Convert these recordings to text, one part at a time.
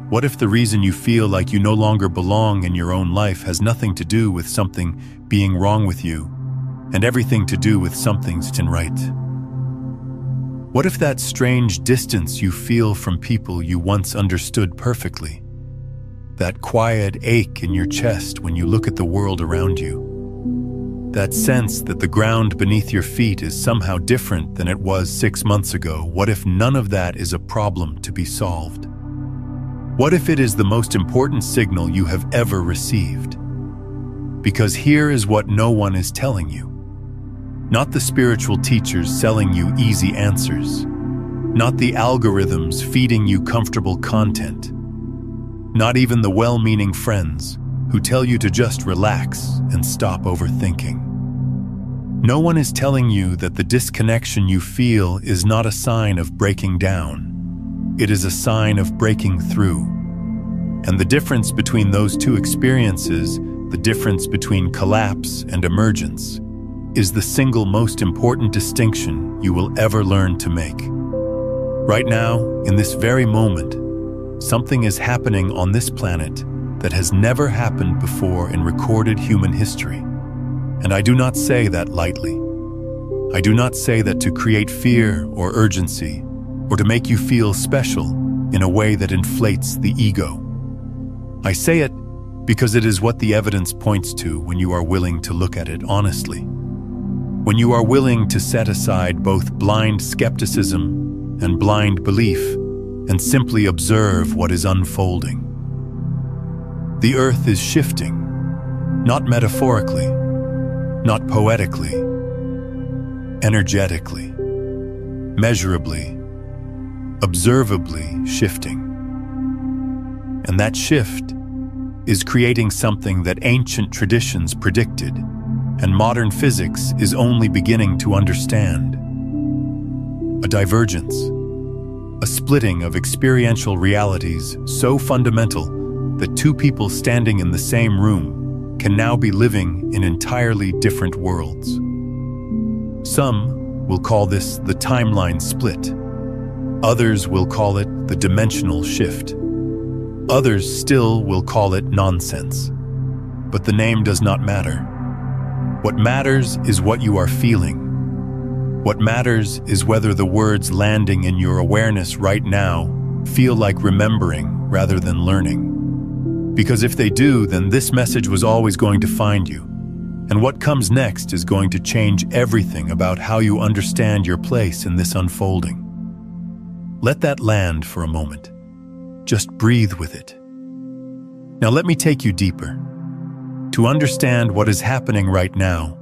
What if the reason you feel like you no longer belong in your own life has nothing to do with something being wrong with you, and everything to do with something's right? What if that strange distance you feel from people you once understood perfectly, that quiet ache in your chest when you look at the world around you, that sense that the ground beneath your feet is somehow different than it was 6 months ago, what if none of that is a problem to be solved? What if it is the most important signal you have ever received? Because here is what no one is telling you. Not the spiritual teachers selling you easy answers. Not the algorithms feeding you comfortable content. Not even the well-meaning friends who tell you to just relax and stop overthinking. No one is telling you that the disconnection you feel is not a sign of breaking down. It is a sign of breaking through. And the difference between those two experiences, the difference between collapse and emergence, is the single most important distinction you will ever learn to make. Right now, in this very moment, something is happening on this planet that has never happened before in recorded human history. And I do not say that lightly. I do not say that to create fear or urgency, or to make you feel special in a way that inflates the ego. I say it because it is what the evidence points to when you are willing to look at it honestly. When you are willing to set aside both blind skepticism and blind belief and simply observe what is unfolding. The earth is shifting, not metaphorically, not poetically, energetically, measurably, observably shifting. And that shift is creating something that ancient traditions predicted and modern physics is only beginning to understand. A divergence, a splitting of experiential realities so fundamental that two people standing in the same room can now be living in entirely different worlds. Some will call this the timeline split. Others will call it the dimensional shift. Others still will call it nonsense. But the name does not matter. What matters is what you are feeling. What matters is whether the words landing in your awareness right now feel like remembering rather than learning. Because if they do, then this message was always going to find you. And what comes next is going to change everything about how you understand your place in this unfolding. Let that land for a moment. Just breathe with it. Now let me take you deeper. To understand what is happening right now,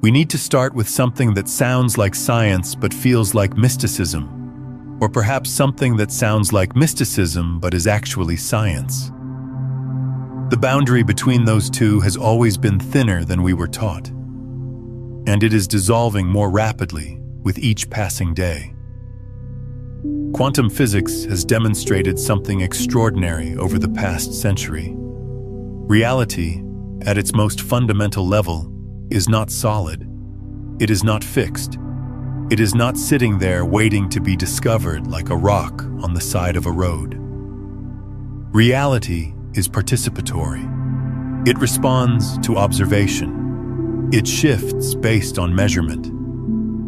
we need to start with something that sounds like science but feels like mysticism, or perhaps something that sounds like mysticism but is actually science. The boundary between those two has always been thinner than we were taught, and it is dissolving more rapidly with each passing day. Quantum physics has demonstrated something extraordinary over the past century. Reality, at its most fundamental level, is not solid. It is not fixed. It is not sitting there waiting to be discovered like a rock on the side of a road. Reality is participatory. It responds to observation. It shifts based on measurement.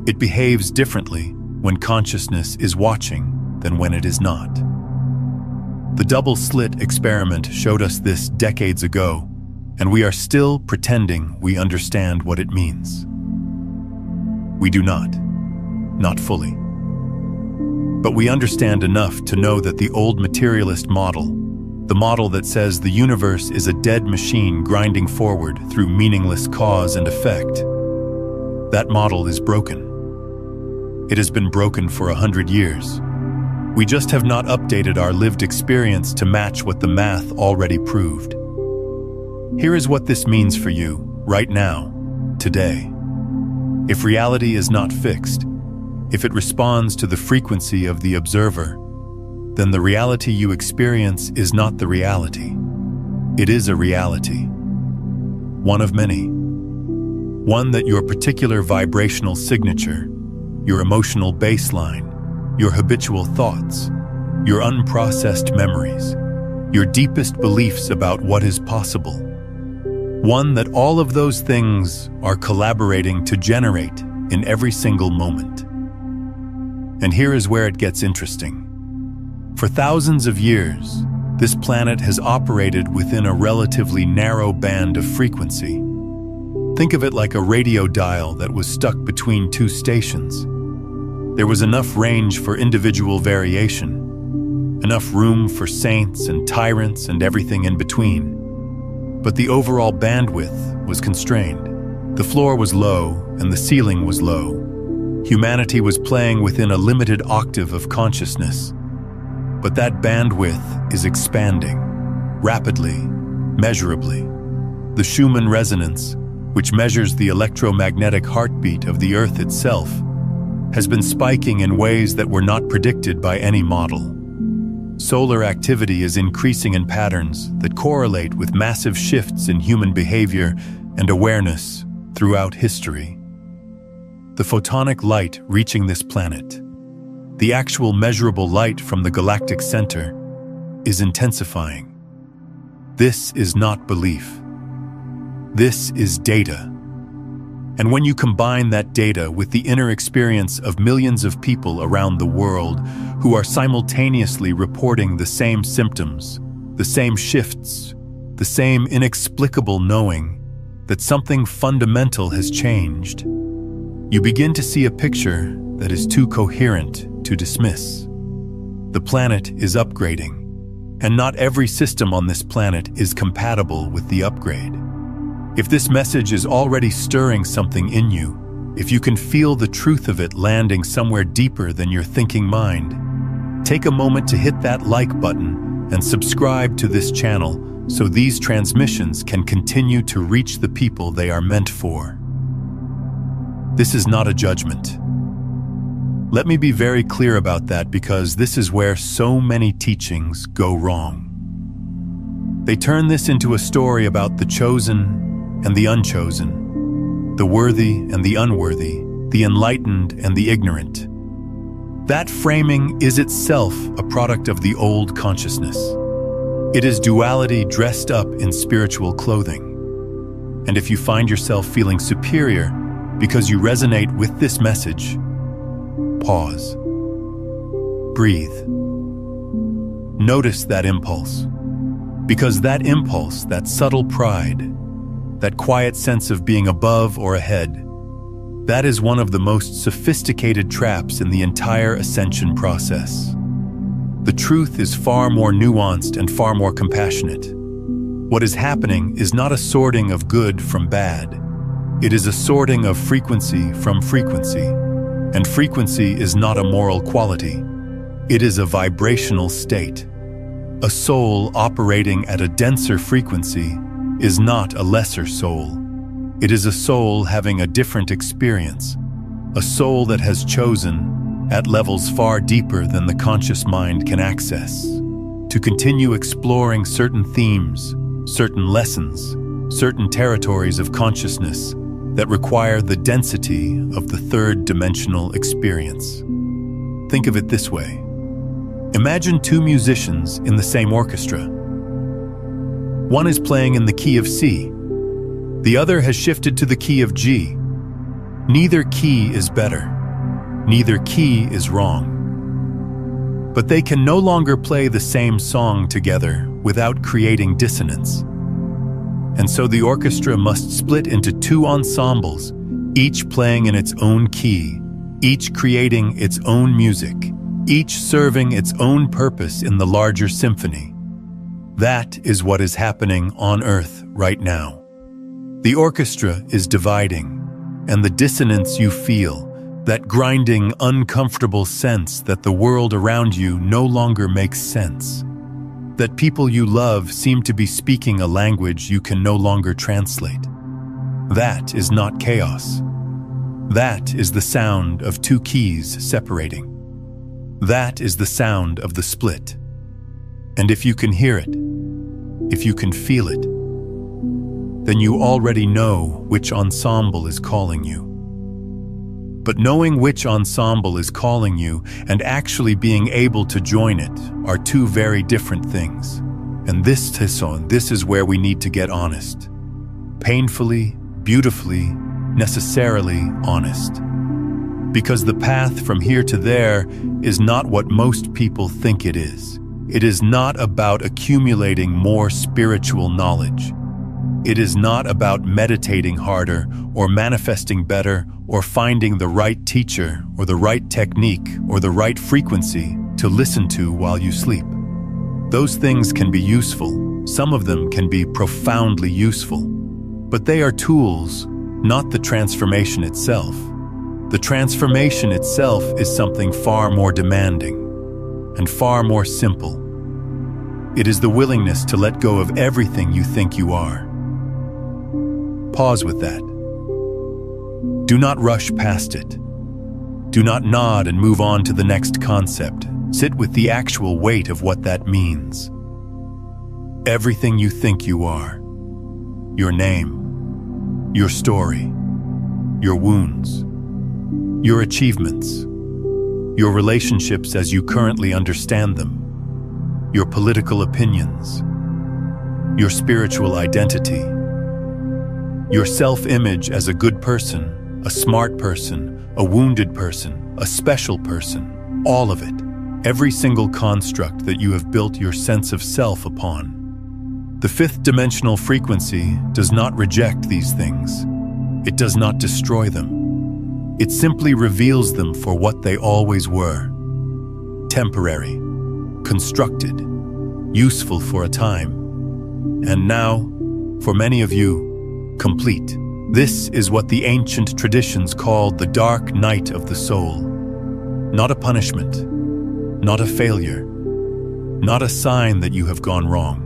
It behaves differently when consciousness is watching than when it is not. The double-slit experiment showed us this decades ago, and we are still pretending we understand what it means. We do not fully. But we understand enough to know that the old materialist model, the model that says the universe is a dead machine grinding forward through meaningless cause and effect, that model is broken. It has been broken for 100 years. We just have not updated our lived experience to match what the math already proved. Here is what this means for you, right now, today. If reality is not fixed, if it responds to the frequency of the observer, then the reality you experience is not the reality. It is a reality. One of many. One that your particular vibrational signature, your emotional baseline, your habitual thoughts, your unprocessed memories, your deepest beliefs about what is possible. One that all of those things are collaborating to generate in every single moment. And here is where it gets interesting. For thousands of years, this planet has operated within a relatively narrow band of frequency. Think of it like a radio dial that was stuck between two stations. There was enough range for individual variation, enough room for saints and tyrants and everything in between. But the overall bandwidth was constrained. The floor was low and the ceiling was low. Humanity was playing within a limited octave of consciousness. But that bandwidth is expanding, rapidly, measurably. The Schumann resonance, which measures the electromagnetic heartbeat of the Earth itself, has been spiking in ways that were not predicted by any model. Solar activity is increasing in patterns that correlate with massive shifts in human behavior and awareness throughout history. The photonic light reaching this planet, the actual measurable light from the galactic center, is intensifying. This is not belief. This is data. And when you combine that data with the inner experience of millions of people around the world who are simultaneously reporting the same symptoms, the same shifts, the same inexplicable knowing that something fundamental has changed, you begin to see a picture that is too coherent to dismiss. The planet is upgrading, and not every system on this planet is compatible with the upgrade. If this message is already stirring something in you, if you can feel the truth of it landing somewhere deeper than your thinking mind, take a moment to hit that like button and subscribe to this channel so these transmissions can continue to reach the people they are meant for. This is not a judgment. Let me be very clear about that, because this is where so many teachings go wrong. They turn this into a story about the chosen and the unchosen, the worthy and the unworthy, the enlightened and the ignorant. That framing is itself a product of the old consciousness. It is duality dressed up in spiritual clothing. And if you find yourself feeling superior because you resonate with this message, pause. Breathe. Notice that impulse. Because that impulse, that subtle pride, that quiet sense of being above or ahead, that is one of the most sophisticated traps in the entire ascension process. The truth is far more nuanced and far more compassionate. What is happening is not a sorting of good from bad. It is a sorting of frequency from frequency. And frequency is not a moral quality. It is a vibrational state. A soul operating at a denser frequency is not a lesser soul. It is a soul having a different experience. A soul that has chosen, at levels far deeper than the conscious mind can access, to continue exploring certain themes, certain lessons, certain territories of consciousness that require the density of the third dimensional experience. Think of it this way. Imagine two musicians in the same orchestra. One is playing in the key of C. The other has shifted to the key of G. Neither key is better. Neither key is wrong. But they can no longer play the same song together without creating dissonance. And so the orchestra must split into two ensembles, each playing in its own key, each creating its own music, each serving its own purpose in the larger symphony. That is what is happening on Earth right now. The orchestra is dividing, and the dissonance you feel, that grinding, uncomfortable sense that the world around you no longer makes sense, that people you love seem to be speaking a language you can no longer translate. That is not chaos. That is the sound of two keys separating. That is the sound of the split. And if you can hear it, if you can feel it, then you already know which ensemble is calling you. But knowing which ensemble is calling you and actually being able to join it are two very different things. And this is where we need to get honest. Painfully, beautifully, necessarily honest. Because the path from here to there is not what most people think it is. It is not about accumulating more spiritual knowledge. It is not about meditating harder or manifesting better or finding the right teacher or the right technique or the right frequency to listen to while you sleep. Those things can be useful. Some of them can be profoundly useful. But they are tools, not the transformation itself. The transformation itself is something far more demanding and far more simple. It is the willingness to let go of everything you think you are. Pause with that. Do not rush past it. Do not nod and move on to the next concept. Sit with the actual weight of what that means. Everything you think you are. Your name. Your story. Your wounds. Your achievements. Your relationships as you currently understand them. Your political opinions. Your spiritual identity. Your self-image as a good person, a smart person, a wounded person, a special person, all of it. Every single construct that you have built your sense of self upon. The fifth dimensional frequency does not reject these things. It does not destroy them. It simply reveals them for what they always were. Temporary, constructed, useful for a time, and now, for many of you, complete. This is what the ancient traditions called the dark night of the soul. Not a punishment, not a failure, not a sign that you have gone wrong.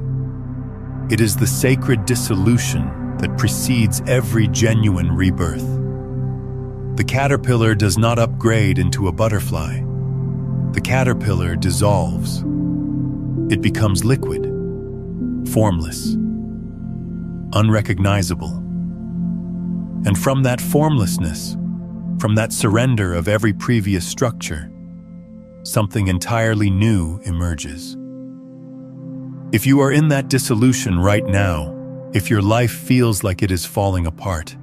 It is the sacred dissolution that precedes every genuine rebirth. The caterpillar does not upgrade into a butterfly. The caterpillar dissolves. It becomes liquid, formless, unrecognizable. And from that formlessness, from that surrender of every previous structure, something entirely new emerges. If you are in that dissolution right now, if your life feels like it is falling apart,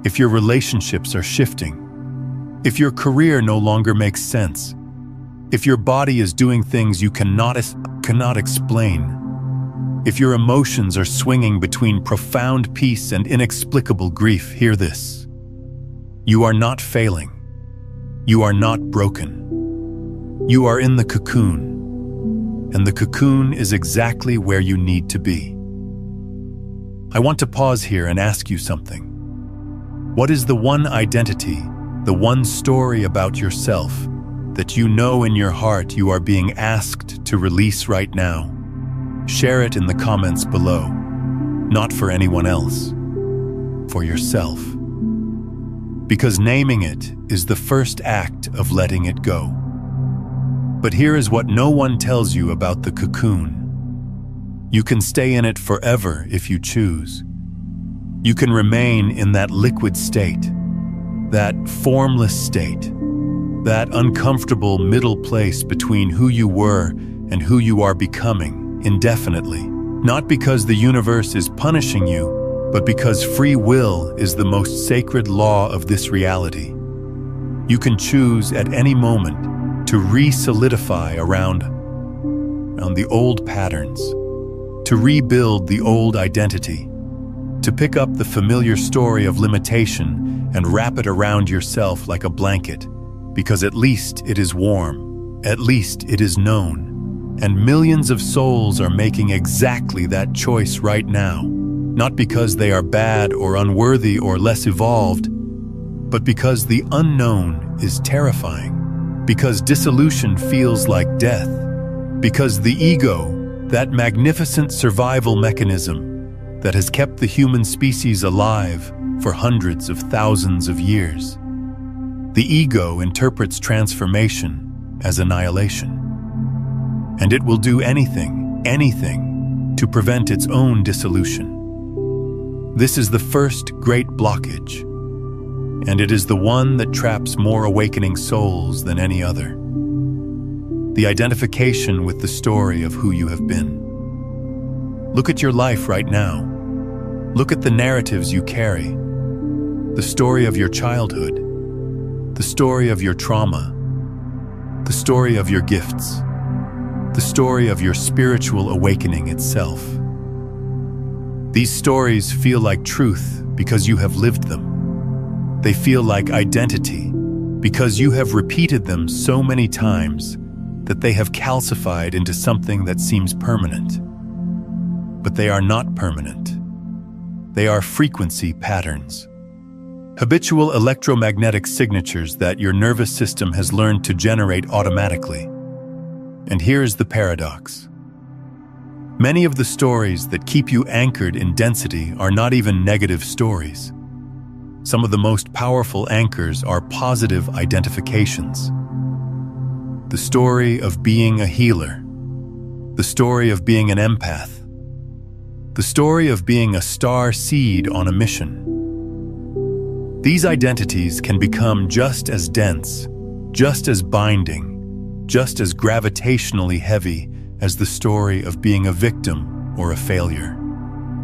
if your relationships are shifting, if your career no longer makes sense, if your body is doing things you cannot explain, if your emotions are swinging between profound peace and inexplicable grief, hear this. You are not failing. You are not broken. You are in the cocoon, and the cocoon is exactly where you need to be. I want to pause here and ask you something. What is the one identity, the one story about yourself that you know in your heart you are being asked to release right now? Share it in the comments below, not for anyone else, for yourself. Because naming it is the first act of letting it go. But here is what no one tells you about the cocoon. You can stay in it forever if you choose. You can remain in that liquid state, that formless state, that uncomfortable middle place between who you were and who you are becoming indefinitely. Not because the universe is punishing you, but because free will is the most sacred law of this reality. You can choose at any moment to re-solidify around the old patterns, to rebuild the old identity, to pick up the familiar story of limitation and wrap it around yourself like a blanket, because at least it is warm, at least it is known, and millions of souls are making exactly that choice right now, not because they are bad or unworthy or less evolved, but because the unknown is terrifying. Because dissolution feels like death. Because the ego, that magnificent survival mechanism that has kept the human species alive for hundreds of thousands of years. The ego interprets transformation as annihilation. And it will do anything to prevent its own dissolution. This is the first great blockage. And it is the one that traps more awakening souls than any other. The identification with the story of who you have been. Look at your life right now. Look at the narratives you carry. The story of your childhood. The story of your trauma. The story of your gifts. The story of your spiritual awakening itself. These stories feel like truth because you have lived them. They feel like identity because you have repeated them so many times that they have calcified into something that seems permanent. But they are not permanent. They are frequency patterns. Habitual electromagnetic signatures that your nervous system has learned to generate automatically. And here's the paradox. Many of the stories that keep you anchored in density are not even negative stories. Some of the most powerful anchors are positive identifications. The story of being a healer. The story of being an empath. The story of being a star seed on a mission. These identities can become just as dense, just as binding, just as gravitationally heavy as the story of being a victim or a failure.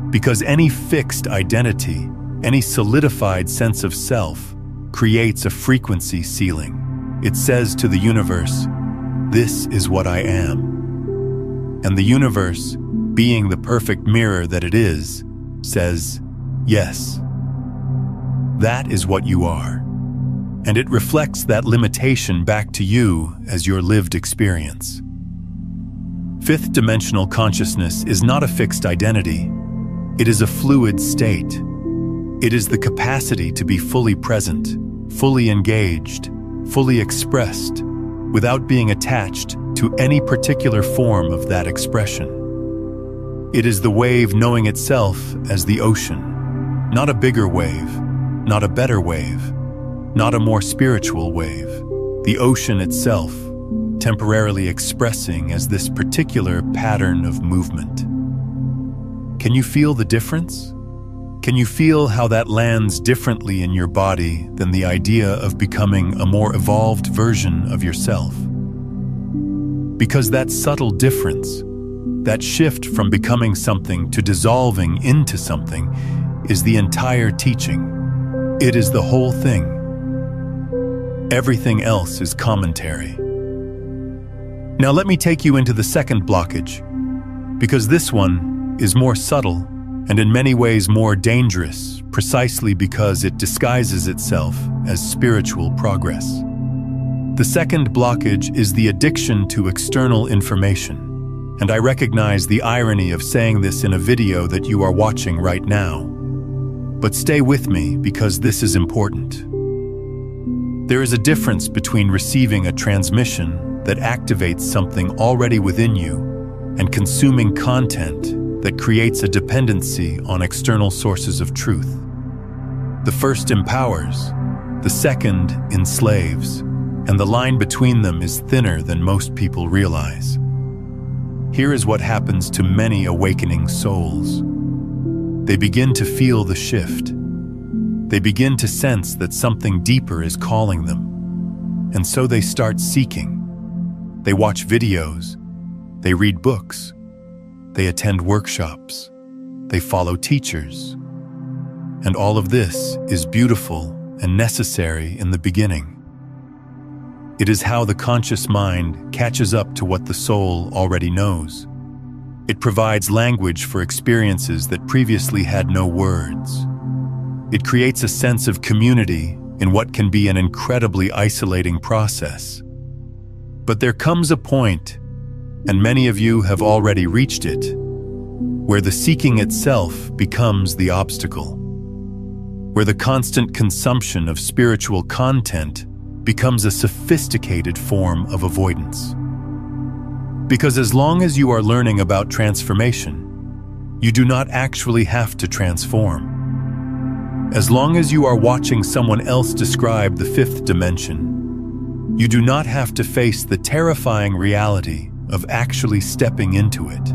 Because any fixed identity, any solidified sense of self, creates a frequency ceiling. It says to the universe, "This is what I am." And the universe, being the perfect mirror that it is, says, "Yes, that is what you are." And it reflects that limitation back to you as your lived experience. Fifth dimensional consciousness is not a fixed identity. It is a fluid state. It is the capacity to be fully present, fully engaged, fully expressed, without being attached to any particular form of that expression. It is the wave knowing itself as the ocean, not a bigger wave, not a better wave, not a more spiritual wave. The ocean itself, temporarily expressing as this particular pattern of movement. Can you feel the difference? Can you feel how that lands differently in your body than the idea of becoming a more evolved version of yourself? Because that subtle difference, that shift from becoming something to dissolving into something, is the entire teaching. It is the whole thing. Everything else is commentary. Now let me take you into the second blockage, because this one is more subtle and in many ways more dangerous, precisely because it disguises itself as spiritual progress. The second blockage is the addiction to external information, and I recognize the irony of saying this in a video that you are watching right now. But stay with me because this is important. There is a difference between receiving a transmission that activates something already within you and consuming content that creates a dependency on external sources of truth. The first empowers, the second enslaves, and the line between them is thinner than most people realize. Here is what happens to many awakening souls. They begin to feel the shift. They begin to sense that something deeper is calling them, and so they start seeking. They watch videos, they read books, they attend workshops, they follow teachers. And all of this is beautiful and necessary in the beginning. It is how the conscious mind catches up to what the soul already knows. It provides language for experiences that previously had no words. It creates a sense of community in what can be an incredibly isolating process. But there comes a point, and many of you have already reached it, where the seeking itself becomes the obstacle, where the constant consumption of spiritual content becomes a sophisticated form of avoidance. Because as long as you are learning about transformation, you do not actually have to transform. As long as you are watching someone else describe the fifth dimension, you do not have to face the terrifying reality of actually stepping into it.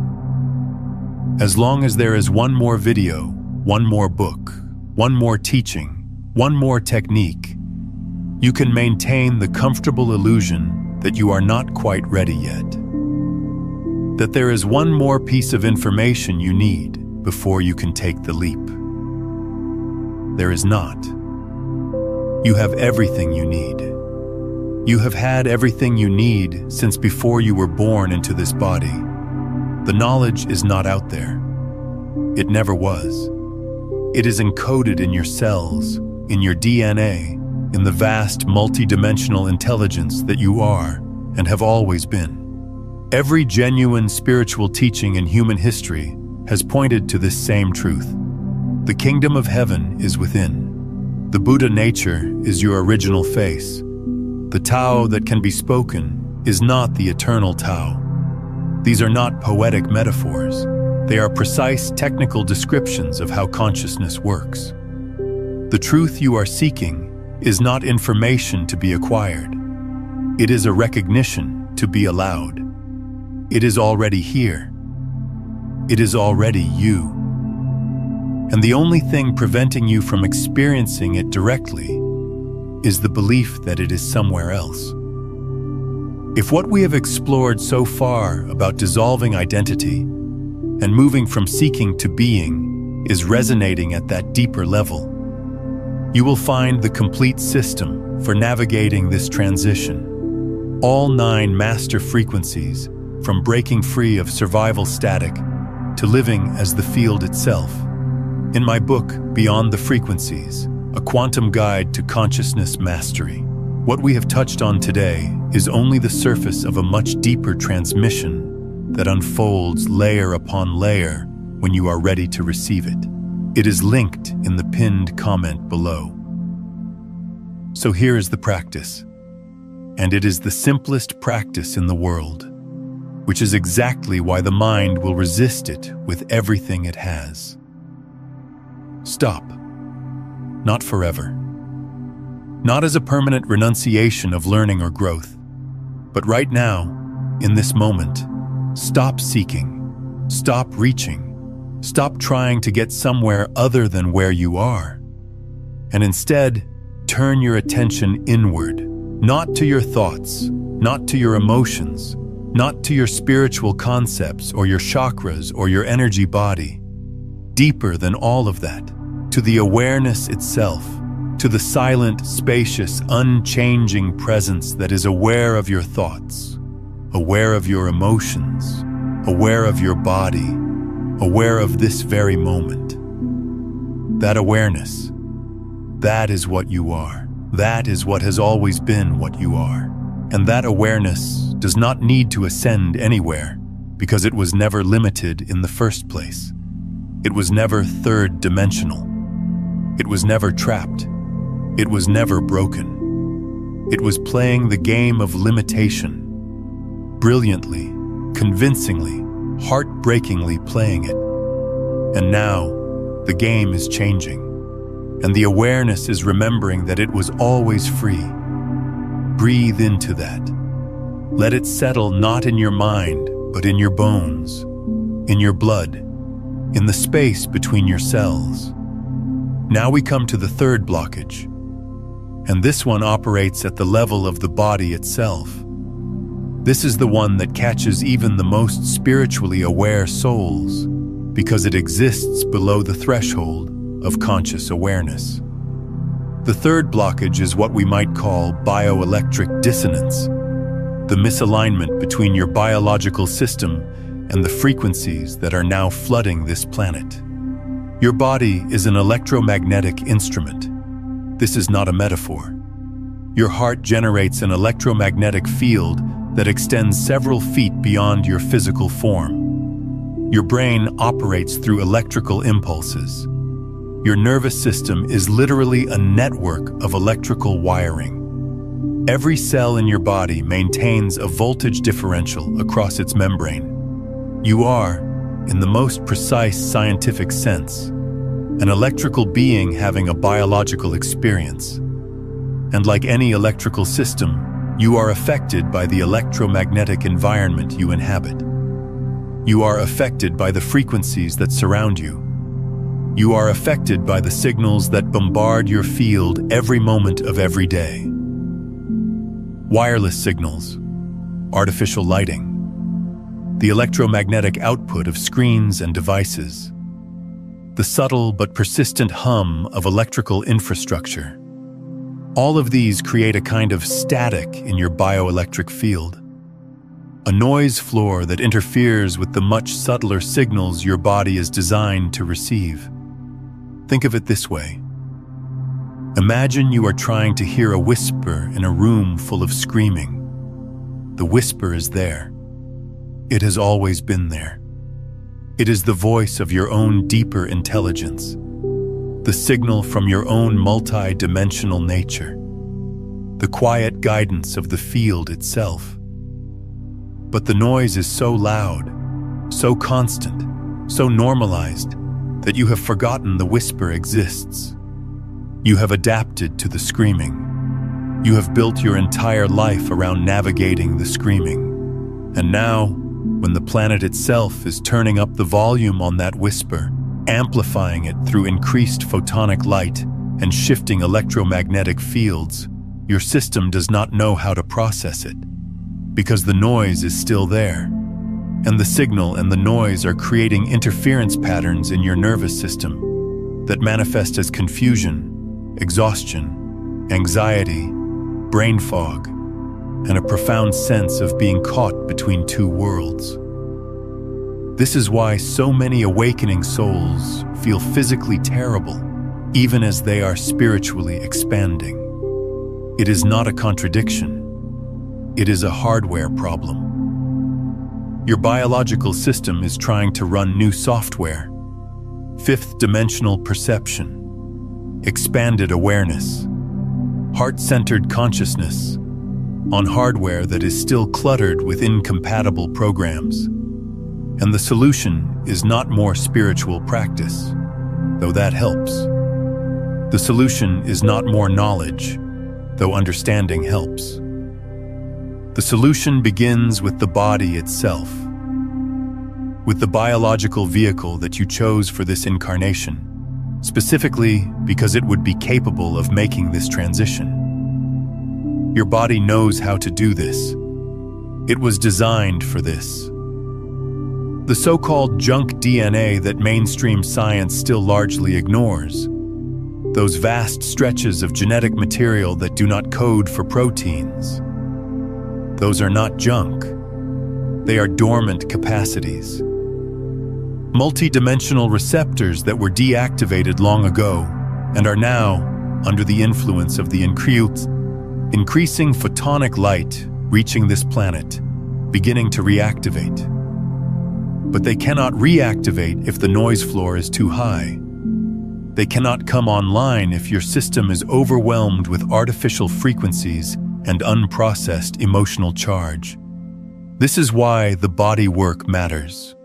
As long as there is one more video, one more book, one more teaching, one more technique, you can maintain the comfortable illusion that you are not quite ready yet. that there is one more piece of information you need before you can take the leap. There is not. You have everything you need. You have had everything you need since before you were born into this body. The knowledge is not out there. It never was. It is encoded in your cells, in your DNA, in the vast multi-dimensional intelligence that you are and have always been. Every genuine spiritual teaching in human history has pointed to this same truth. The kingdom of heaven is within. The Buddha nature is your original face. The Tao that can be spoken is not the eternal Tao. These are not poetic metaphors. They are precise technical descriptions of how consciousness works. The truth you are seeking is not information to be acquired. It is a recognition to be allowed. It is already here. It is already you. And the only thing preventing you from experiencing it directly is the belief that it is somewhere else. If what we have explored so far about dissolving identity and moving from seeking to being is resonating at that deeper level, you will find the complete system for navigating this transition. All 9 master frequencies, from breaking free of survival static to living as the field itself. In my book, Beyond the Frequencies, A Quantum Guide to Consciousness Mastery, what we have touched on today is only the surface of a much deeper transmission that unfolds layer upon layer when you are ready to receive it. It is linked in the pinned comment below. So here is the practice, and it is the simplest practice in the world, which is exactly why the mind will resist it with everything it has. Stop. Not forever. Not as a permanent renunciation of learning or growth, but right now, in this moment, stop seeking, stop reaching, stop trying to get somewhere other than where you are, and instead, turn your attention inward, not to your thoughts, not to your emotions, not to your spiritual concepts or your chakras or your energy body. Deeper than all of that, to the awareness itself, to the silent, spacious, unchanging presence that is aware of your thoughts, aware of your emotions, aware of your body, aware of this very moment. That awareness, that is what you are. That is what has always been what you are. And that awareness does not need to ascend anywhere because it was never limited in the first place. It was never third-dimensional. It was never trapped. It was never broken. It was playing the game of limitation, brilliantly, convincingly, heartbreakingly playing it. And now, the game is changing, and the awareness is remembering that it was always free. Breathe into that. Let it settle not in your mind, but in your bones, in your blood, in the space between your cells. Now we come to the third blockage, and this one operates at the level of the body itself. This is the one that catches even the most spiritually aware souls, because it exists below the threshold of conscious awareness. The third blockage is what we might call bioelectric dissonance, the misalignment between your biological system and the frequencies that are now flooding this planet. Your body is an electromagnetic instrument. This is not a metaphor. Your heart generates an electromagnetic field that extends several feet beyond your physical form. Your brain operates through electrical impulses. Your nervous system is literally a network of electrical wiring. Every cell in your body maintains a voltage differential across its membrane. You are, in the most precise scientific sense, an electrical being having a biological experience. And like any electrical system, you are affected by the electromagnetic environment you inhabit. You are affected by the frequencies that surround you. You are affected by the signals that bombard your field every moment of every day. Wireless signals, artificial lighting, the electromagnetic output of screens and devices, the subtle but persistent hum of electrical infrastructure. All of these create a kind of static in your bioelectric field, a noise floor that interferes with the much subtler signals your body is designed to receive. Think of it this way. Imagine you are trying to hear a whisper in a room full of screaming. The whisper is there. It has always been there. It is the voice of your own deeper intelligence, the signal from your own multi-dimensional nature, the quiet guidance of the field itself. But the noise is so loud, so constant, so normalized, that you have forgotten the whisper exists. You have adapted to the screaming. You have built your entire life around navigating the screaming. And now, when the planet itself is turning up the volume on that whisper, amplifying it through increased photonic light and shifting electromagnetic fields, your system does not know how to process it, because the noise is still there, and the signal and the noise are creating interference patterns in your nervous system that manifest as confusion, exhaustion, anxiety, brain fog, and a profound sense of being caught between two worlds. This is why so many awakening souls feel physically terrible, even as they are spiritually expanding. It is not a contradiction. It is a hardware problem. Your biological system is trying to run new software, fifth-dimensional perception, expanded awareness, heart-centered consciousness, on hardware that is still cluttered with incompatible programs. And the solution is not more spiritual practice, though that helps. The solution is not more knowledge, though understanding helps. The solution begins with the body itself, with the biological vehicle that you chose for this incarnation, specifically because it would be capable of making this transition. Your body knows how to do this. It was designed for this. The so-called junk DNA that mainstream science still largely ignores, those vast stretches of genetic material that do not code for proteins, those are not junk. They are dormant capacities. Multi-dimensional receptors that were deactivated long ago and are now, under the influence of the increasing photonic light reaching this planet, beginning to reactivate. But they cannot reactivate if the noise floor is too high. They cannot come online if your system is overwhelmed with artificial frequencies and unprocessed emotional charge. This is why the body work matters.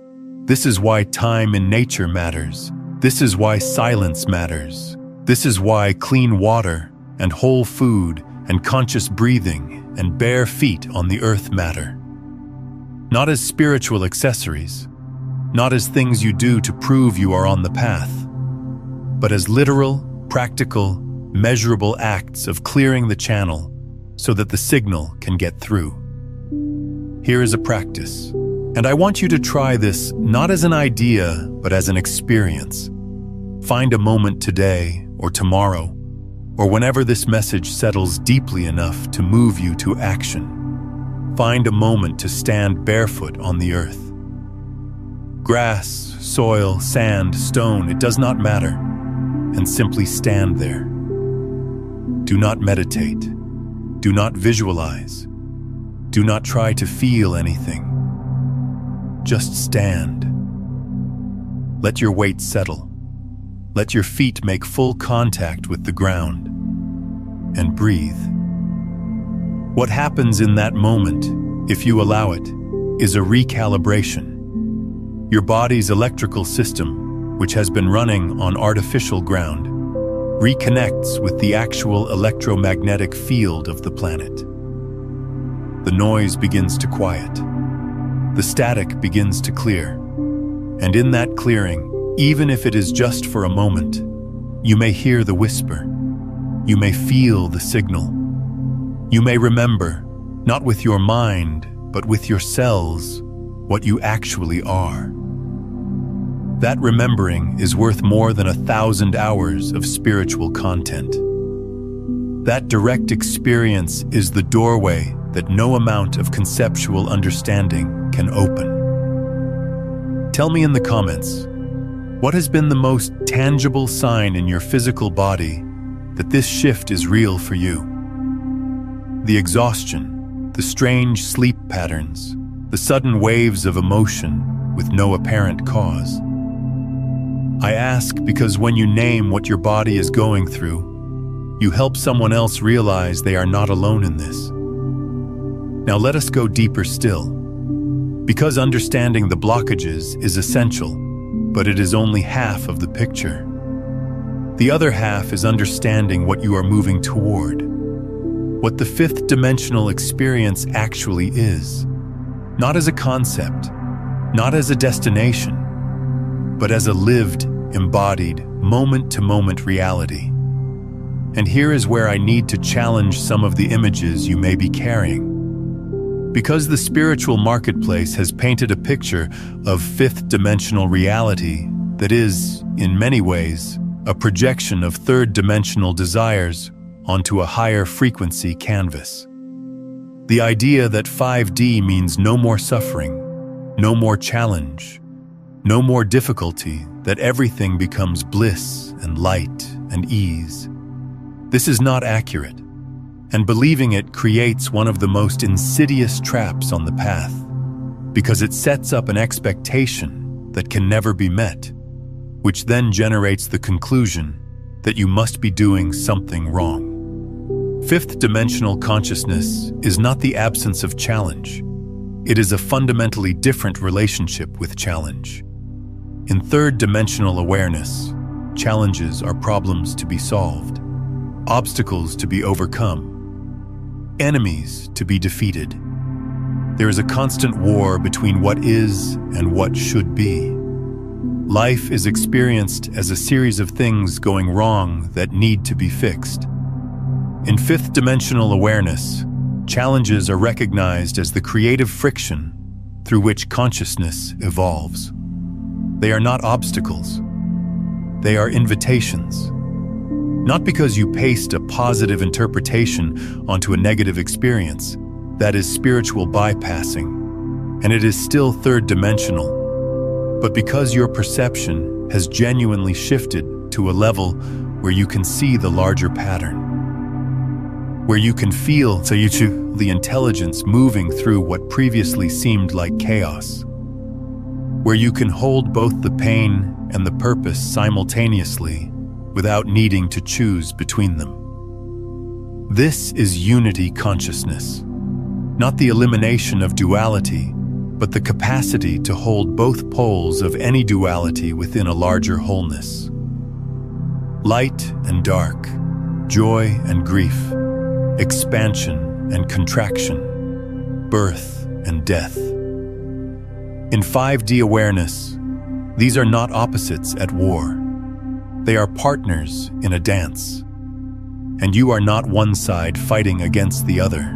This is why time in nature matters. This is why silence matters. This is why clean water and whole food and conscious breathing and bare feet on the earth matter. Not as spiritual accessories, not as things you do to prove you are on the path, but as literal, practical, measurable acts of clearing the channel so that the signal can get through. Here is a practice, and I want you to try this not as an idea, but as an experience. Find a moment today or tomorrow, or whenever this message settles deeply enough to move you to action. Find a moment to stand barefoot on the earth. Grass, soil, sand, stone, it does not matter, and simply stand there. Do not meditate. Do not visualize. Do not try to feel anything. Just stand. Let your weight settle. Let your feet make full contact with the ground. And breathe. What happens in that moment, if you allow it, is a recalibration. Your body's electrical system, which has been running on artificial ground, reconnects with the actual electromagnetic field of the planet. The noise begins to quiet. The static begins to clear. And in that clearing, even if it is just for a moment, you may hear the whisper. You may feel the signal. You may remember, not with your mind, but with your cells, what you actually are. That remembering is worth more than 1,000 hours of spiritual content. That direct experience is the doorway that no amount of conceptual understanding can open. Tell me in the comments, what has been the most tangible sign in your physical body that this shift is real for you? The exhaustion, the strange sleep patterns, the sudden waves of emotion with no apparent cause. I ask because when you name what your body is going through, you help someone else realize they are not alone in this. Now let us go deeper still. Because understanding the blockages is essential, but it is only half of the picture. The other half is understanding what you are moving toward, what the fifth dimensional experience actually is, not as a concept, not as a destination, but as a lived, embodied, moment-to-moment reality. And here is where I need to challenge some of the images you may be carrying. Because the spiritual marketplace has painted a picture of fifth-dimensional reality that is, in many ways, a projection of third-dimensional desires onto a higher frequency canvas. The idea that 5D means no more suffering, no more challenge, no more difficulty, that everything becomes bliss and light and ease. This is not accurate, and believing it creates one of the most insidious traps on the path, because it sets up an expectation that can never be met, which then generates the conclusion that you must be doing something wrong. Fifth dimensional consciousness is not the absence of challenge. It is a fundamentally different relationship with challenge. In third dimensional awareness, challenges are problems to be solved, obstacles to be overcome, enemies to be defeated. There is a constant war between what is and what should be. Life is experienced as a series of things going wrong that need to be fixed. In fifth dimensional awareness, challenges are recognized as the creative friction through which consciousness evolves. They are not obstacles. They are invitations. Not because you paste a positive interpretation onto a negative experience, that is spiritual bypassing, and it is still third dimensional, but because your perception has genuinely shifted to a level where you can see the larger pattern, where you can feel the intelligence moving through what previously seemed like chaos, where you can hold both the pain and the purpose simultaneously without needing to choose between them. This is unity consciousness, not the elimination of duality, but the capacity to hold both poles of any duality within a larger wholeness. Light and dark, joy and grief, expansion and contraction, birth and death. In 5D awareness, these are not opposites at war. They are partners in a dance. And you are not one side fighting against the other.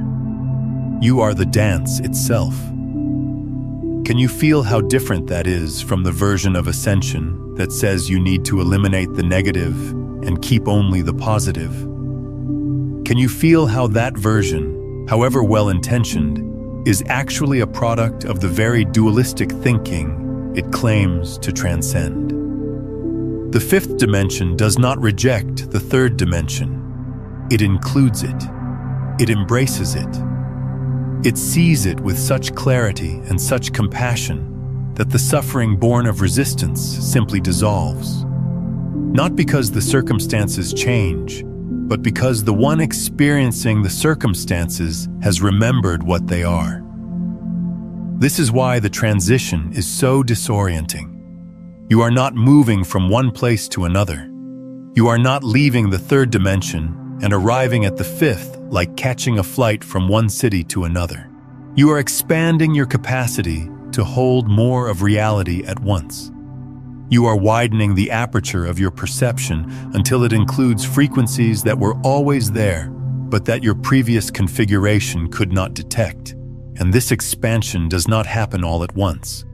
You are the dance itself. Can you feel how different that is from the version of ascension that says you need to eliminate the negative and keep only the positive? Can you feel how that version, however well-intentioned, is actually a product of the very dualistic thinking it claims to transcend? The fifth dimension does not reject the third dimension. It includes it. It embraces it. It sees it with such clarity and such compassion that the suffering born of resistance simply dissolves. Not because the circumstances change, but because the one experiencing the circumstances has remembered what they are. This is why the transition is so disorienting. You are not moving from one place to another. You are not leaving the third dimension and arriving at the fifth like catching a flight from one city to another. You are expanding your capacity to hold more of reality at once. You are widening the aperture of your perception until it includes frequencies that were always there, but that your previous configuration could not detect. And this expansion does not happen all at once.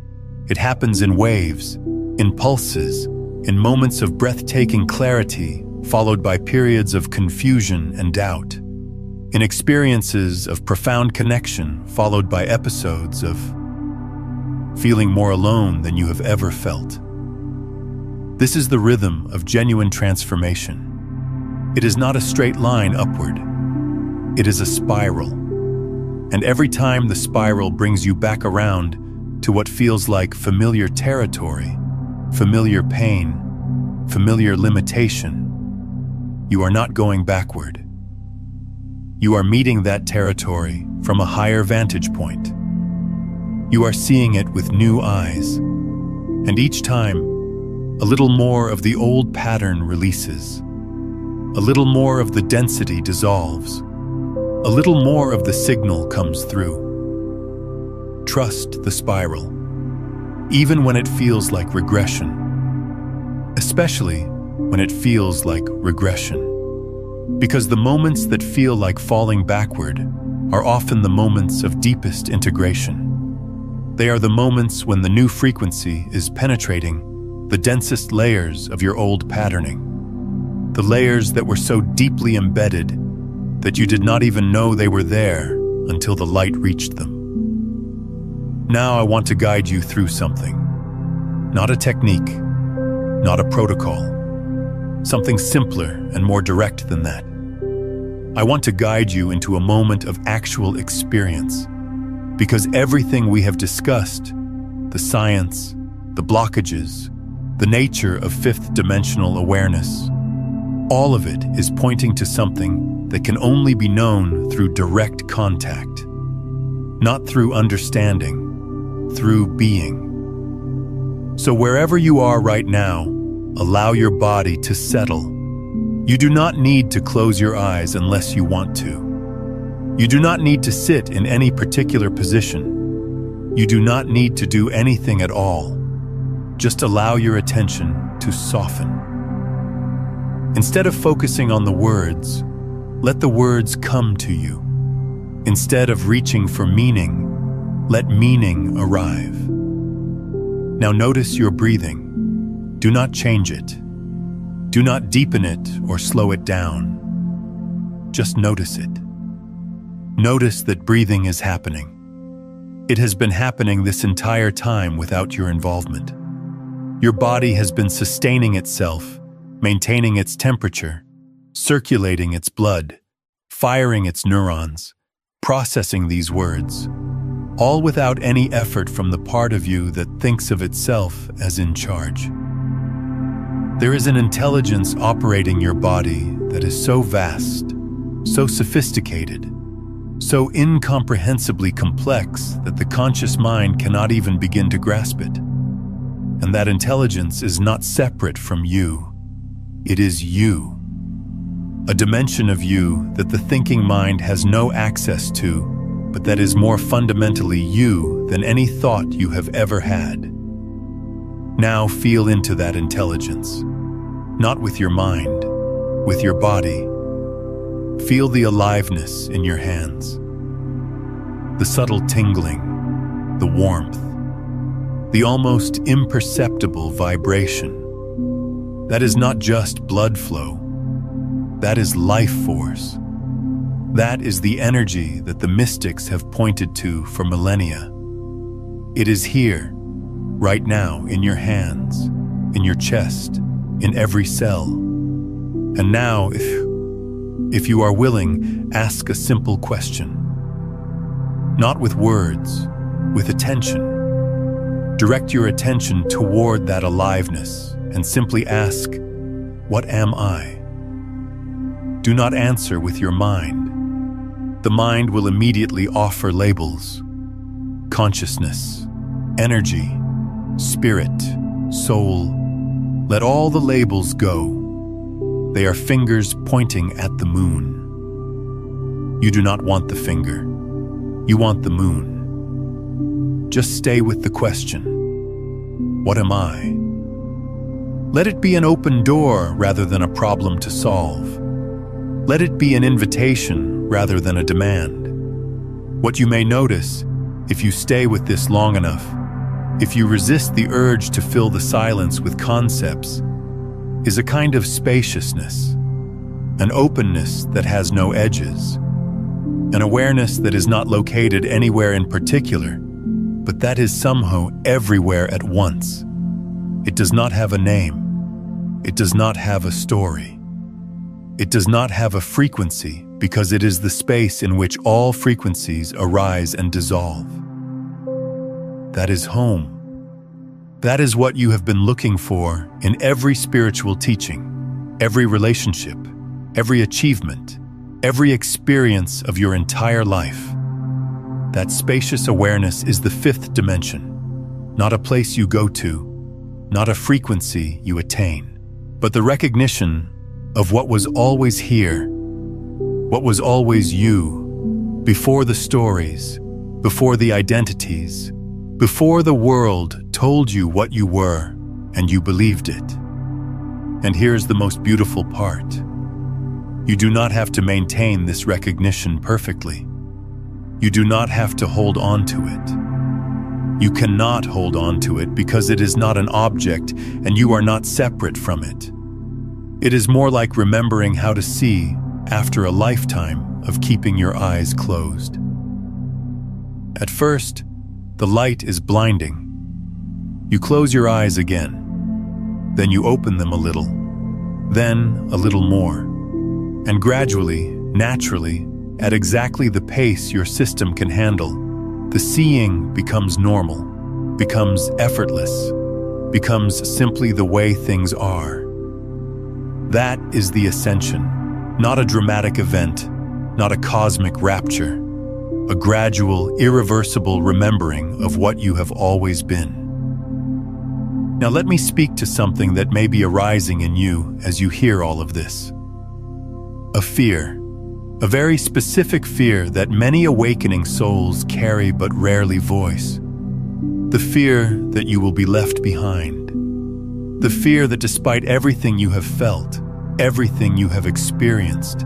It happens in waves, in pulses, in moments of breathtaking clarity, followed by periods of confusion and doubt, in experiences of profound connection, followed by episodes of feeling more alone than you have ever felt. This is the rhythm of genuine transformation. It is not a straight line upward. It is a spiral. And every time the spiral brings you back around to what feels like familiar territory, familiar pain, familiar limitation, you are not going backward. You are meeting that territory from a higher vantage point. You are seeing it with new eyes. And each time, a little more of the old pattern releases. A little more of the density dissolves. A little more of the signal comes through. Trust the spiral, even when it feels like regression, especially when it feels like regression. Because the moments that feel like falling backward are often the moments of deepest integration. They are the moments when the new frequency is penetrating the densest layers of your old patterning, the layers that were so deeply embedded that you did not even know they were there until the light reached them. Now I want to guide you through something. Not a technique, not a protocol. Something simpler and more direct than that. I want to guide you into a moment of actual experience, because everything we have discussed, the science, the blockages, the nature of fifth dimensional awareness, all of it is pointing to something that can only be known through direct contact, not through understanding, through being. So wherever you are right now, allow your body to settle. You do not need to close your eyes unless you want to. You do not need to sit in any particular position. You do not need to do anything at all. Just allow your attention to soften. Instead of focusing on the words, let the words come to you. Instead of reaching for meaning, let meaning arrive. Now notice your breathing. Do not change it. Do not deepen it or slow it down. Just notice it. Notice that breathing is happening. It has been happening this entire time without your involvement. Your body has been sustaining itself, maintaining its temperature, circulating its blood, firing its neurons, processing these words, all without any effort from the part of you that thinks of itself as in charge. There is an intelligence operating your body that is so vast, so sophisticated, so incomprehensibly complex that the conscious mind cannot even begin to grasp it. And that intelligence is not separate from you. It is you. A dimension of you that the thinking mind has no access to, but that is more fundamentally you than any thought you have ever had. Now feel into that intelligence, not with your mind, with your body. Feel the aliveness in your hands, the subtle tingling, the warmth, the almost imperceptible vibration. That is not just blood flow. That is life force. That is the energy that the mystics have pointed to for millennia. It is here, right now, in your hands, in your chest, in every cell. And now, if you are willing, ask a simple question. Not with words, with attention. Direct your attention toward that aliveness and simply ask, what am I? Do not answer with your mind. The mind will immediately offer labels. Consciousness, energy, spirit, soul. Let all the labels go. They are fingers pointing at the moon. You do not want the finger. You want the moon. Just stay with the question. What am I? Let it be an open door rather than a problem to solve. Let it be an invitation rather than a demand. What you may notice if you stay with this long enough, if you resist the urge to fill the silence with concepts, is a kind of spaciousness, an openness that has no edges, an awareness that is not located anywhere in particular, but that is somehow everywhere at once. It does not have a name. It does not have a story. It does not have a frequency because it is the space in which all frequencies arise and dissolve. That is home. That is what you have been looking for in every spiritual teaching, every relationship, every achievement, every experience of your entire life. That spacious awareness is the fifth dimension, not a place you go to, not a frequency you attain, but the recognition of what was always here, what was always you, before the stories, before the identities, before the world told you what you were and you believed it. And here's the most beautiful part. You do not have to maintain this recognition perfectly. You do not have to hold on to it. You cannot hold on to it because it is not an object and you are not separate from it. It is more like remembering how to see after a lifetime of keeping your eyes closed. At first, the light is blinding. You close your eyes again. Then you open them a little. Then a little more. And gradually, naturally, at exactly the pace your system can handle, the seeing becomes normal, becomes effortless, becomes simply the way things are. That is the ascension, not a dramatic event, not a cosmic rapture, a gradual, irreversible remembering of what you have always been. Now let me speak to something that may be arising in you as you hear all of this. A fear, a very specific fear that many awakening souls carry but rarely voice. The fear that you will be left behind. The fear that despite everything you have felt, everything you have experienced,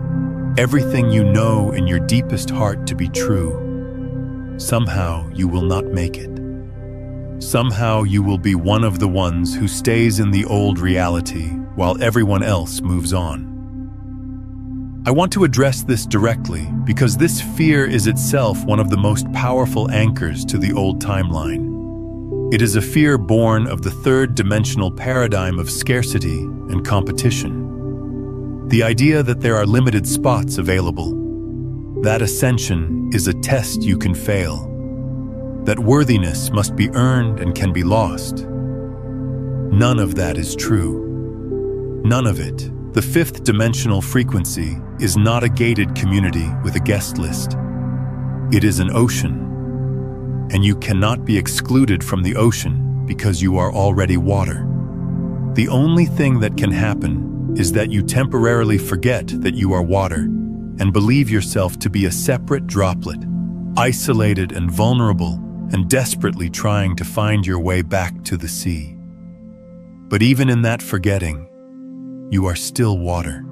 everything you know in your deepest heart to be true, somehow you will not make it. Somehow you will be one of the ones who stays in the old reality while everyone else moves on. I want to address this directly because this fear is itself one of the most powerful anchors to the old timeline. It is a fear born of the third-dimensional paradigm of scarcity and competition. The idea that there are limited spots available. That ascension is a test you can fail. That worthiness must be earned and can be lost. None of that is true. None of it. The fifth dimensional frequency is not a gated community with a guest list. It is an ocean, and you cannot be excluded from the ocean because you are already water. The only thing that can happen is that you temporarily forget that you are water and believe yourself to be a separate droplet, isolated and vulnerable and desperately trying to find your way back to the sea. But even in that forgetting, you are still water.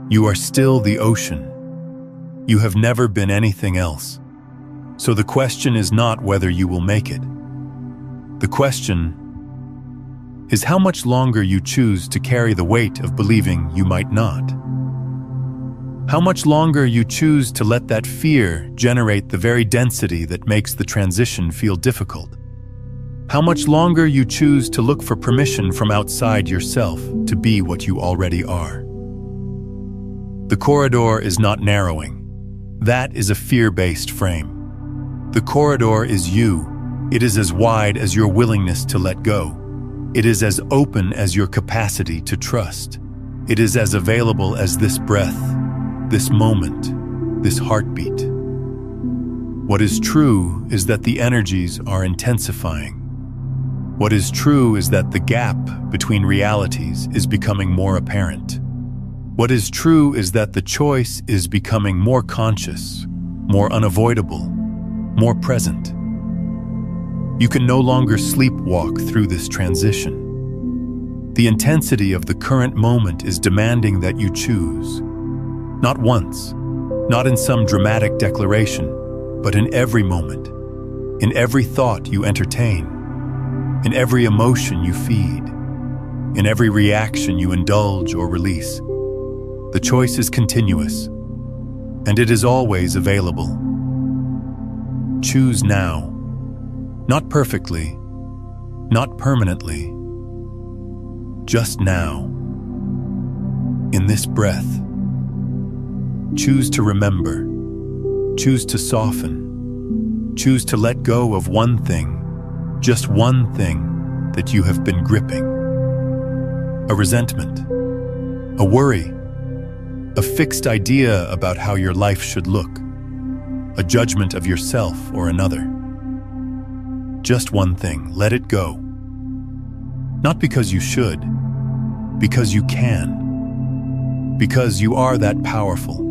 You are still the ocean. You have never been anything else. So the question is not whether you will make it. The question is how much longer you choose to carry the weight of believing you might not. How much longer you choose to let that fear generate the very density that makes the transition feel difficult. How much longer you choose to look for permission from outside yourself to be what you already are. The corridor is not narrowing. That is a fear-based frame. The corridor is you. It is as wide as your willingness to let go. It is as open as your capacity to trust. It is as available as this breath, this moment, this heartbeat. What is true is that the energies are intensifying. What is true is that the gap between realities is becoming more apparent. What is true is that the choice is becoming more conscious, more unavoidable, more present. You can no longer sleepwalk through this transition. The intensity of the current moment is demanding that you choose. Not once, not in some dramatic declaration, but in every moment, in every thought you entertain, in every emotion you feed, in every reaction you indulge or release. The choice is continuous, and it is always available. Choose now, not perfectly, not permanently, just now, in this breath. Choose to remember, choose to soften, choose to let go of one thing, just one thing that you have been gripping. A resentment, a worry, a fixed idea about how your life should look, a judgment of yourself or another. Just one thing, let it go. Not because you should, because you can. Because you are that powerful.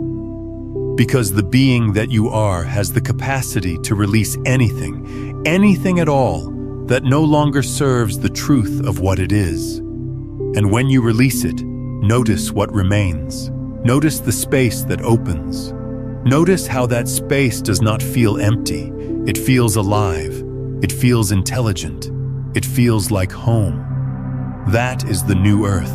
Because the being that you are has the capacity to release anything at all that no longer serves the truth of what it is. And when you release it, notice what remains. Notice the space that opens. Notice how that space does not feel empty. It feels alive. It feels intelligent. It feels like home. That is the new earth,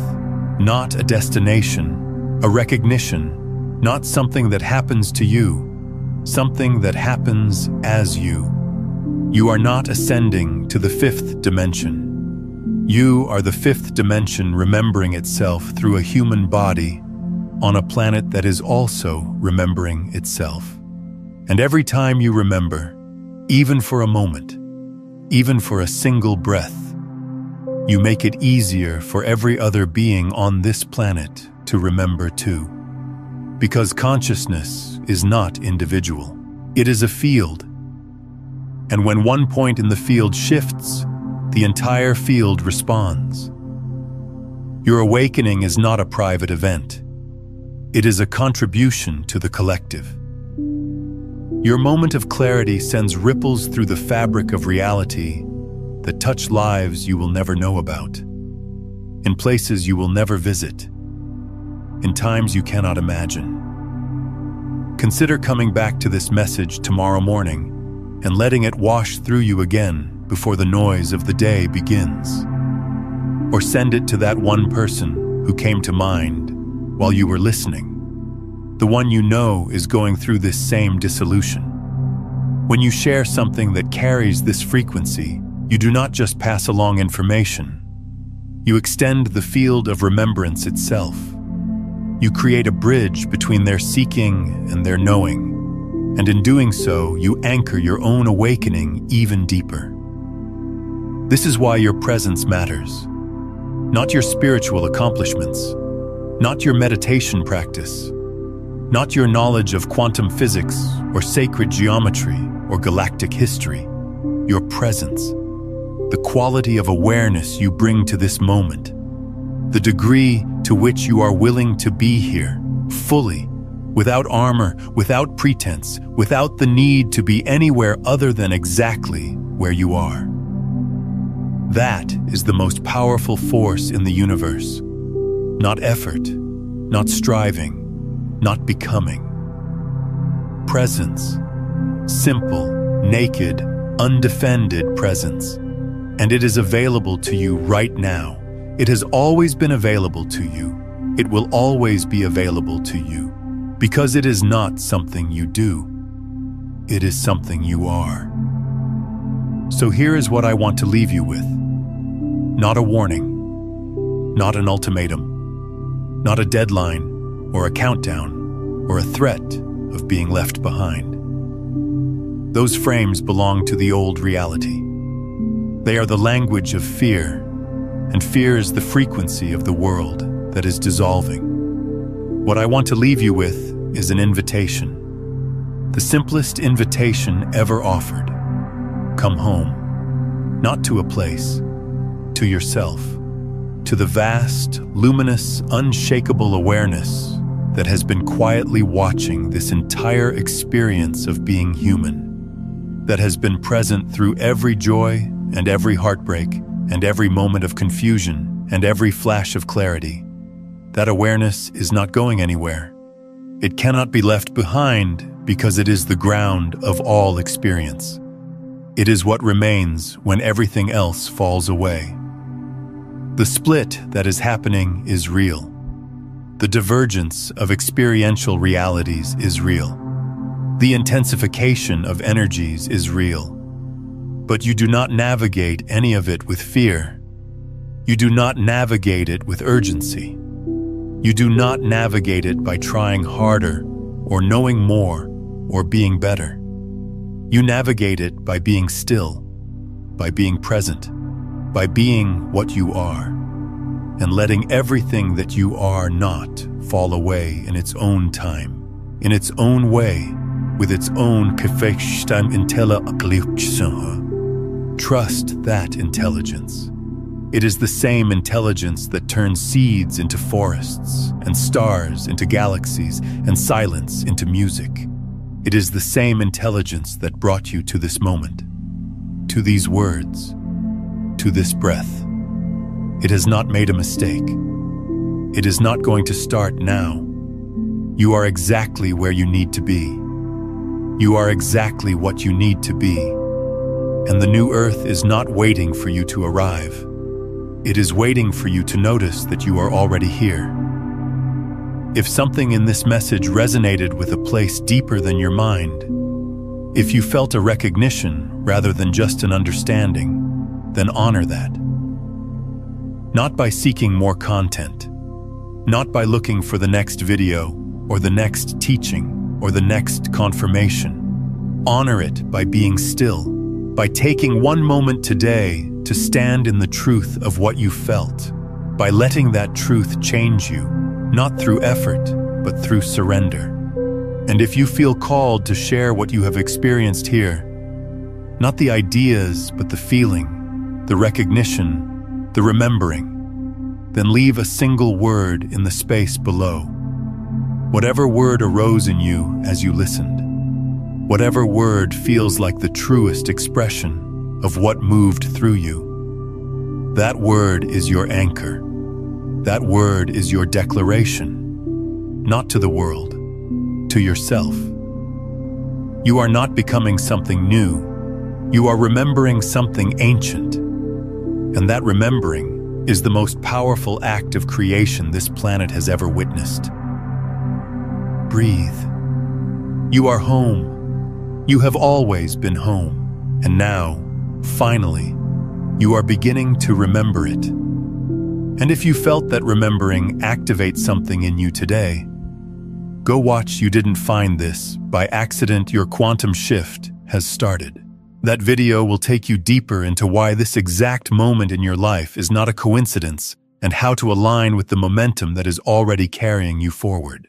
not a destination, a recognition, not something that happens to you, something that happens as you. You are not ascending to the fifth dimension. You are the fifth dimension remembering itself through a human body on a planet that is also remembering itself. And every time you remember, even for a moment, even for a single breath, you make it easier for every other being on this planet to remember too. Because consciousness is not individual. It is a field. And when one point in the field shifts, the entire field responds. Your awakening is not a private event. It is a contribution to the collective. Your moment of clarity sends ripples through the fabric of reality that touch lives you will never know about, in places you will never visit, in times you cannot imagine. Consider coming back to this message tomorrow morning and letting it wash through you again before the noise of the day begins. Or send it to that one person who came to mind while you were listening, the one you know is going through this same dissolution. When you share something that carries this frequency, you do not just pass along information. You extend the field of remembrance itself. You create a bridge between their seeking and their knowing, and in doing so, you anchor your own awakening even deeper. This is why your presence matters. Not your spiritual accomplishments, not your meditation practice, not your knowledge of quantum physics or sacred geometry or galactic history. Your presence, the quality of awareness you bring to this moment, the degree to which you are willing to be here, fully, without armor, without pretense, without the need to be anywhere other than exactly where you are. That is the most powerful force in the universe. Not effort, not striving, not becoming. Presence, simple, naked, undefended presence. And it is available to you right now. It has always been available to you. It will always be available to you. Because it is not something you do. It is something you are. So here is what I want to leave you with. Not a warning, not an ultimatum, not a deadline or a countdown or a threat of being left behind. Those frames belong to the old reality. They are the language of fear, and fear is the frequency of the world that is dissolving. What I want to leave you with is an invitation. The simplest invitation ever offered. Come home, not to a place, to yourself, to the vast, luminous, unshakable awareness that has been quietly watching this entire experience of being human, that has been present through every joy and every heartbreak and every moment of confusion and every flash of clarity. That awareness is not going anywhere. It cannot be left behind because it is the ground of all experience. It is what remains when everything else falls away. The split that is happening is real. The divergence of experiential realities is real. The intensification of energies is real. But you do not navigate any of it with fear. You do not navigate it with urgency. You do not navigate it by trying harder or knowing more or being better. You navigate it by being still, by being present, by being what you are, and letting everything that you are not fall away in its own time, in its own way, with its own Trust that intelligence. It is the same intelligence that turns seeds into forests, and stars into galaxies, and silence into music. It is the same intelligence that brought you to this moment, to these words, to this breath. It has not made a mistake. It is not going to start now. You are exactly where you need to be. You are exactly what you need to be. And the new earth is not waiting for you to arrive. It is waiting for you to notice that you are already here. If something in this message resonated with a place deeper than your mind, if you felt a recognition rather than just an understanding, then honor that. Not by seeking more content, not by looking for the next video or the next teaching or the next confirmation. Honor it by being still, by taking one moment today to stand in the truth of what you felt, by letting that truth change you, not through effort, but through surrender. And if you feel called to share what you have experienced here, not the ideas, but the feeling, the recognition, the remembering, then leave a single word in the space below. Whatever word arose in you as you listened, whatever word feels like the truest expression of what moved through you, that word is your anchor. That word is your declaration, not to the world, to yourself. You are not becoming something new. You are remembering something ancient. And that remembering is the most powerful act of creation this planet has ever witnessed. Breathe. You are home. You have always been home. And now, finally, you are beginning to remember it. And if you felt that remembering activates something in you today, go watch You Didn't Find This by Accident. Your quantum shift has started. That video will take you deeper into why this exact moment in your life is not a coincidence and how to align with the momentum that is already carrying you forward.